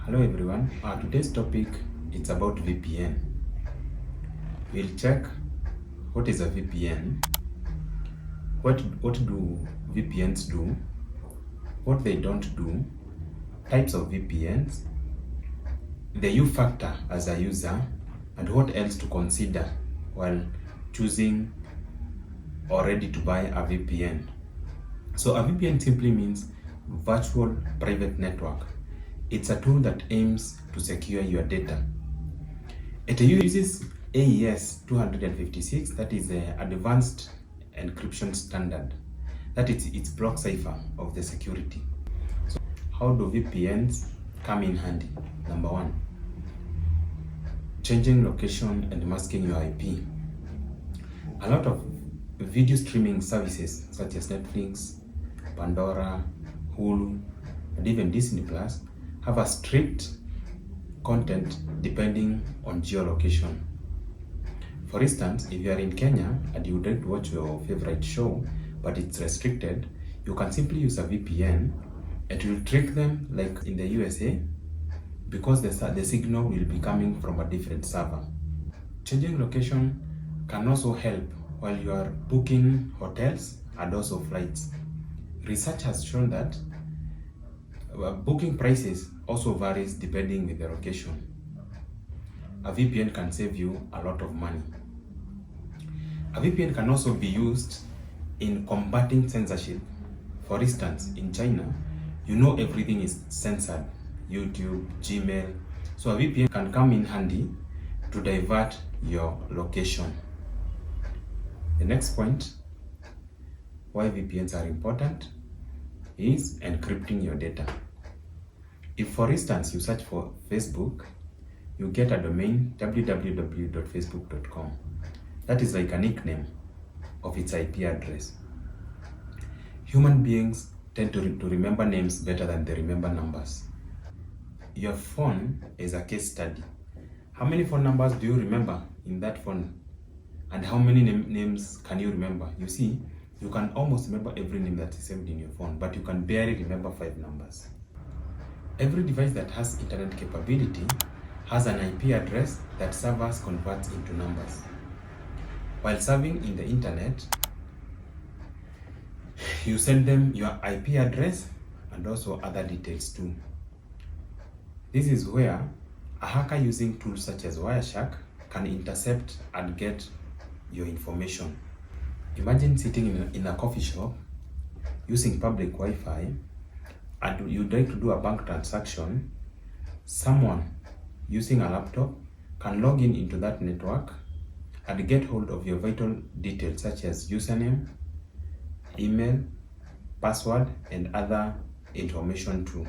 Hello everyone. Today's topic is about VPN. We'll check what is a VPN, what do VPNs do, what they don't do, types of VPNs, the U factor as a user, and what else to consider while choosing or ready to buy a VPN. So a VPN simply means virtual private network. It's a tool that aims to secure your data. It uses AES 256, that is the advanced encryption standard. That is its block cipher of the security. So how do VPNs come in handy? Number one, changing location and masking your IP. A lot of video streaming services such as Netflix, Pandora, Hulu, and even Disney Plus have a strict content depending on geolocation. For instance, if you are in Kenya and you would like to watch your favorite show, but it's restricted, you can simply use a VPN. It will trick them like in the USA because the signal will be coming from a different server. Changing location can also help while you are booking hotels and also flights. Research has shown that booking prices also varies depending with the location. A VPN can save you a lot of money. A VPN can also be used in combating censorship. For instance, in China, you know everything is censored, YouTube, Gmail. So a VPN can come in handy to divert your location. The next point, why VPNs are important, is encrypting your data. If, for instance, you search for Facebook, you get a domain www.facebook.com. That is like a nickname of its IP address. Human beings tend to remember names better than they remember numbers. Your phone is a case study. How many phone numbers do you remember in that phone? And how many names can you remember? You see, you can almost remember every name that is saved in your phone, but you can barely remember 5 numbers. Every device that has internet capability has an IP address that servers convert into numbers. While serving in the internet, you send them your IP address and also other details too. This is where a hacker using tools such as Wireshark can intercept and get your information. Imagine sitting in a coffee shop using public Wi-Fi and you'd like to do a bank transaction. Someone using a laptop can log into that network and get hold of your vital details such as username, email, password, and other information too.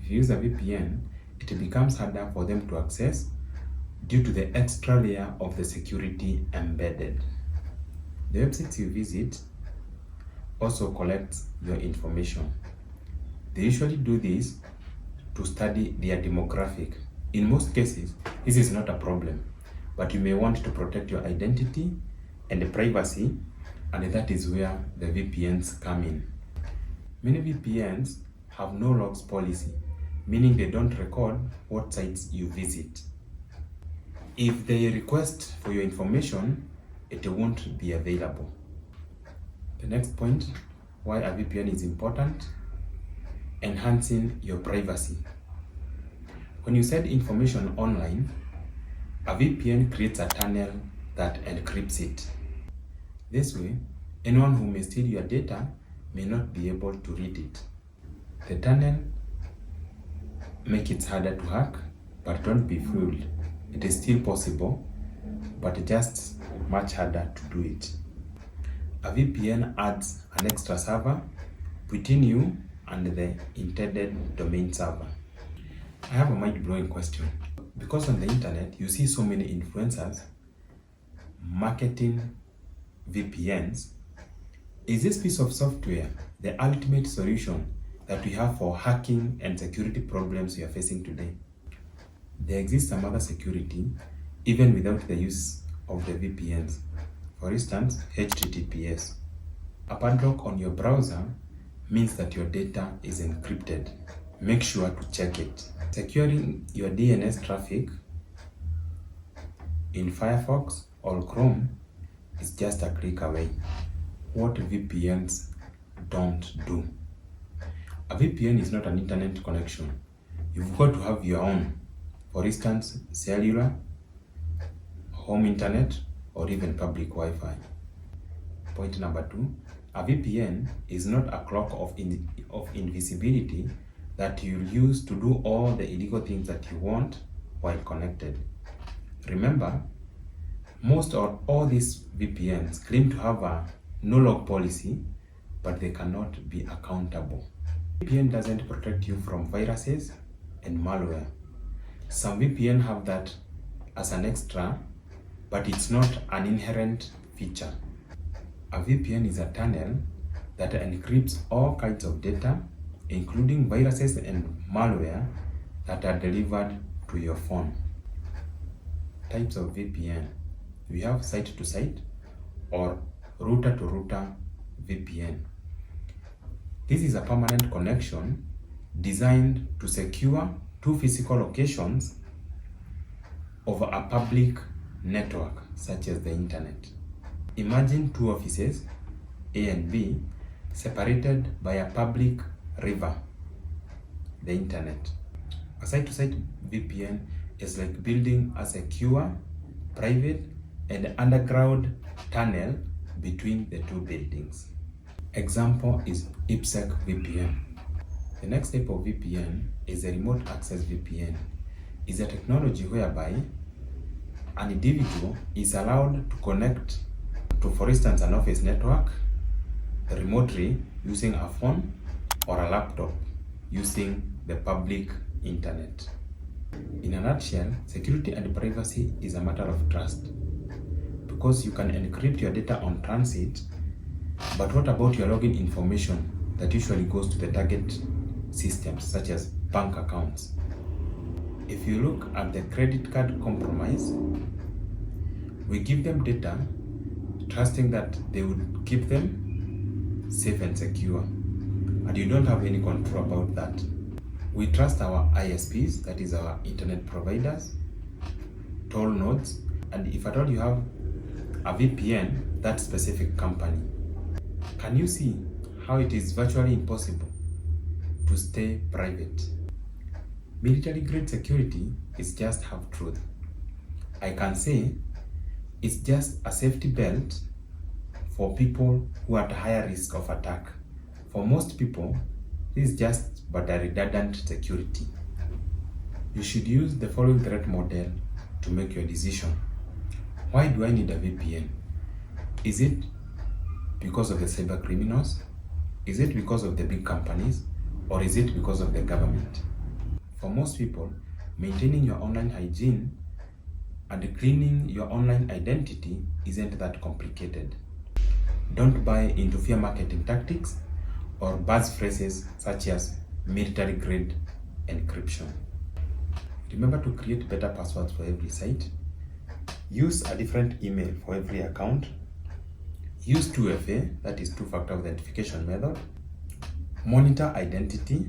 If you use a VPN, it becomes harder for them to access due to the extra layer of the security embedded. The websites you visit also collect your information. They usually do this to study their demographic. In most cases, this is not a problem, but you may want to protect your identity and privacy, and that is where the VPNs come in. Many VPNs have no logs policy, meaning they don't record what sites you visit. If they request for your information, it won't be available. The next point, why a VPN is important, enhancing your privacy. When you send information online, a VPN creates a tunnel that encrypts it. This way, anyone who may steal your data may not be able to read it. The tunnel makes it harder to hack, but don't be fooled. It is still possible, but just much harder to do it. A VPN adds an extra server between you and the intended domain server. I have a mind-blowing question. Because on the internet, you see so many influencers marketing VPNs. Is this piece of software the ultimate solution that we have for hacking and security problems we are facing today? There exists some other security even without the use of the VPNs. For instance, HTTPS. A padlock on your browser means that your data is encrypted. make sure to check it. Securing your DNS traffic in Firefox or Chrome is just a click away. What VPNs don't do. A VPN is not an internet connection. You've got to have your own. For instance, cellular, home internet, or even public Wi-Fi. Point number 2, a VPN is not a cloak of invisibility that you'll use to do all the illegal things that you want while connected. Remember, most or all these VPNs claim to have a no-log policy, but they cannot be accountable. VPN doesn't protect you from viruses and malware. Some VPN have that as an extra, but it's not an inherent feature. A VPN is a tunnel that encrypts all kinds of data, including viruses and malware that are delivered to your phone. Types of VPN. We have site-to-site or router-to-router VPN. This is a permanent connection designed to secure two physical locations over a public network, such as the internet. Imagine two offices, A and B, separated by a public river, the internet. A site-to-site VPN is like building a secure, private, and underground tunnel between the two buildings. Example is IPsec VPN. The next type of VPN is a remote access VPN. It's a technology whereby an individual is allowed to connect to, for instance, an office network remotely using a phone or a laptop using the public internet. In a nutshell, security and privacy is a matter of trust, because you can encrypt your data on transit, but what about your login information that usually goes to the target systems such as bank accounts? If you look at the credit card compromise, we give them data trusting that they would keep them safe and secure, and you don't have any control about that. We trust our ISPs, that is our internet providers, toll nodes, and if at all you have a VPN, that specific company. Can you see how it is virtually impossible to stay private? Military grade security is just half truth. I can say it's just a safety belt for people who are at higher risk of attack. For most people, this is just but a redundant security. You should use the following threat model to make your decision. Why do I need a VPN? Is it because of the cyber criminals? Is it because of the big companies? Or is it because of the government? For most people, maintaining your online hygiene and cleaning your online identity isn't that complicated. Don't buy into fear marketing tactics or buzz phrases such as military grade encryption. Remember to create better passwords for every site. Use a different email for every account. Use 2FA, that is two-factor authentication method. Monitor identity.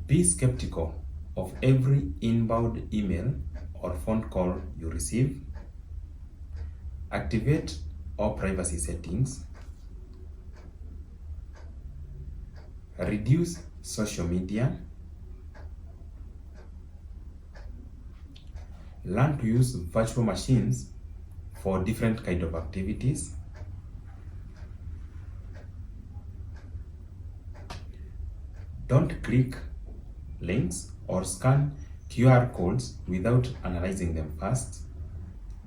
Be skeptical of every inbound email or phone call you receive. Activate all privacy settings. Reduce social media. Learn to use virtual machines for different kinds of activities. Don't click links or scan QR codes without analyzing them first.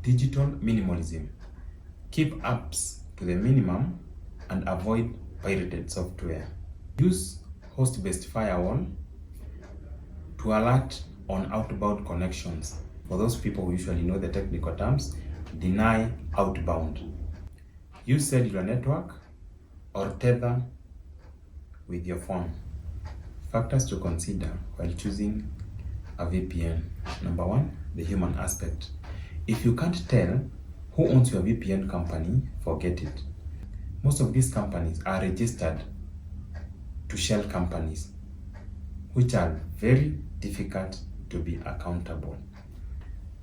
Digital minimalism. Keep apps to the minimum and avoid pirated software. Use host-based firewall to alert on outbound connections. For those people who usually know the technical terms, deny outbound. Use cellular network or tether with your phone. Factors to consider while choosing a VPN. Number 1, the human aspect. If you can't tell who owns your VPN company, forget it. Most of these companies are registered to shell companies, which are very difficult to be accountable.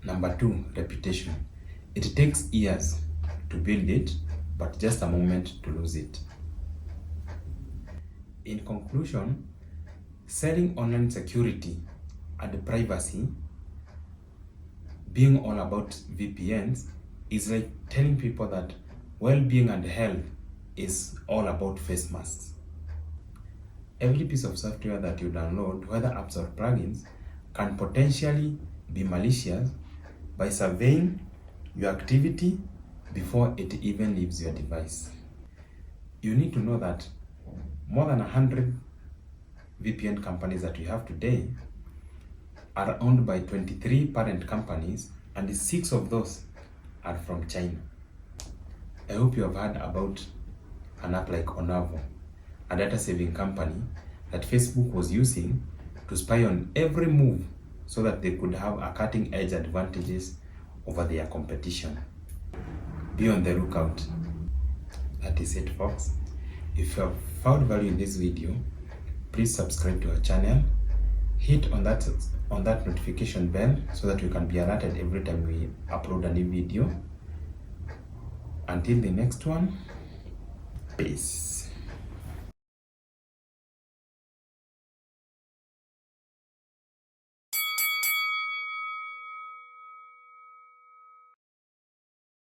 Number 2, reputation. It takes years to build it, but just a moment to lose it. In conclusion, selling online security and privacy, being all about VPNs, is like telling people that well-being and health is all about face masks. Every piece of software that you download, whether apps or plugins, can potentially be malicious by surveying your activity before it even leaves your device. You need to know that more than 100 VPN companies that we have today are owned by 23 parent companies, and 6 of those are from China. I hope you have heard about an app like Onavo, a data saving company that Facebook was using to spy on every move so that they could have a cutting edge advantages over their competition. Be on the lookout. That is it, folks. If you have found value in this video, please subscribe to our channel. Hit on that notification bell so that you can be alerted every time we upload a new video. Until the next one, peace.